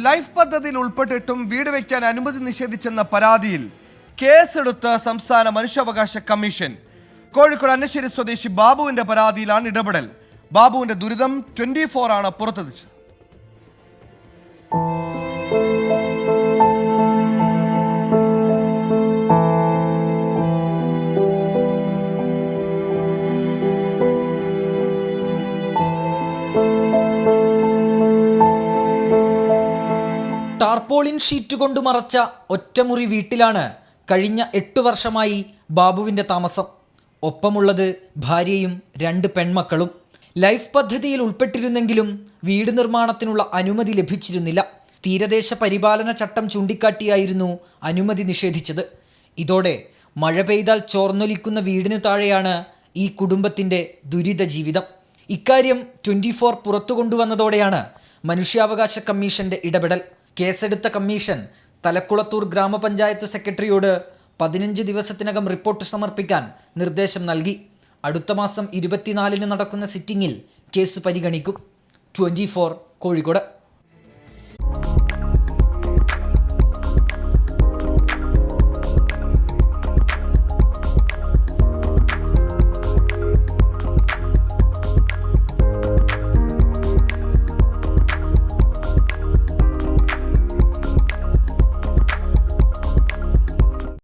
Life പദ്ധതിയിൽ ഉൾപ്പെട്ടിട്ടും വീട് വയ്ക്കാൻ അനുമതി നിഷേധിച്ചെന്ന പരാതിയിൽ കേസെടുത്ത് സംസ്ഥാന മനുഷ്യാവകാശ കമ്മീഷൻ. കോഴിക്കോട് അന്നശ്ശേരി സ്വദേശി ബാബുവിന്റെ പരാതിയിലാണ് ഇടപെടൽ. ബാബുവിന്റെ ദുരിതം 24 ആണ് പുറത്തെത്തിച്ചത്. ടാർപോളിൻ ഷീറ്റ് കൊണ്ട് മറച്ച ഒറ്റമുറി വീട്ടിലാണ് കഴിഞ്ഞ 8 വർഷമായി ബാബുവിൻ്റെ താമസം. ഒപ്പമുള്ളത് ഭാര്യയും 2 പെൺമക്കളും. ലൈഫ് പദ്ധതിയിൽ ഉൾപ്പെട്ടിരുന്നെങ്കിലും വീട് നിർമ്മാണത്തിനുള്ള അനുമതി ലഭിച്ചിരുന്നില്ല. തീരദേശ പരിപാലന ചട്ടം ചൂണ്ടിക്കാട്ടിയായിരുന്നു അനുമതി നിഷേധിച്ചത്. ഇതോടെ മഴ പെയ്താൽ ചോർന്നൊലിക്കുന്ന വീടിനു താഴെയാണ് ഈ കുടുംബത്തിൻ്റെ ദുരിത ജീവിതം. ഇക്കാര്യം 24 പുറത്തു കൊണ്ടുവന്നതോടെയാണ് മനുഷ്യാവകാശ കമ്മീഷന്റെ ഇടപെടൽ. കേസെടുത്ത കമ്മീഷൻ തലക്കുളത്തൂർ ഗ്രാമപഞ്ചായത്ത് സെക്രട്ടറിയോട് 15 ദിവസത്തിനകം റിപ്പോർട്ട് സമർപ്പിക്കാൻ നിർദ്ദേശം നൽകി. അടുത്ത മാസം 24-ന് നടക്കുന്ന സിറ്റിംഗിൽ കേസ് പരിഗണിക്കും. 24 കോഴിക്കോട്.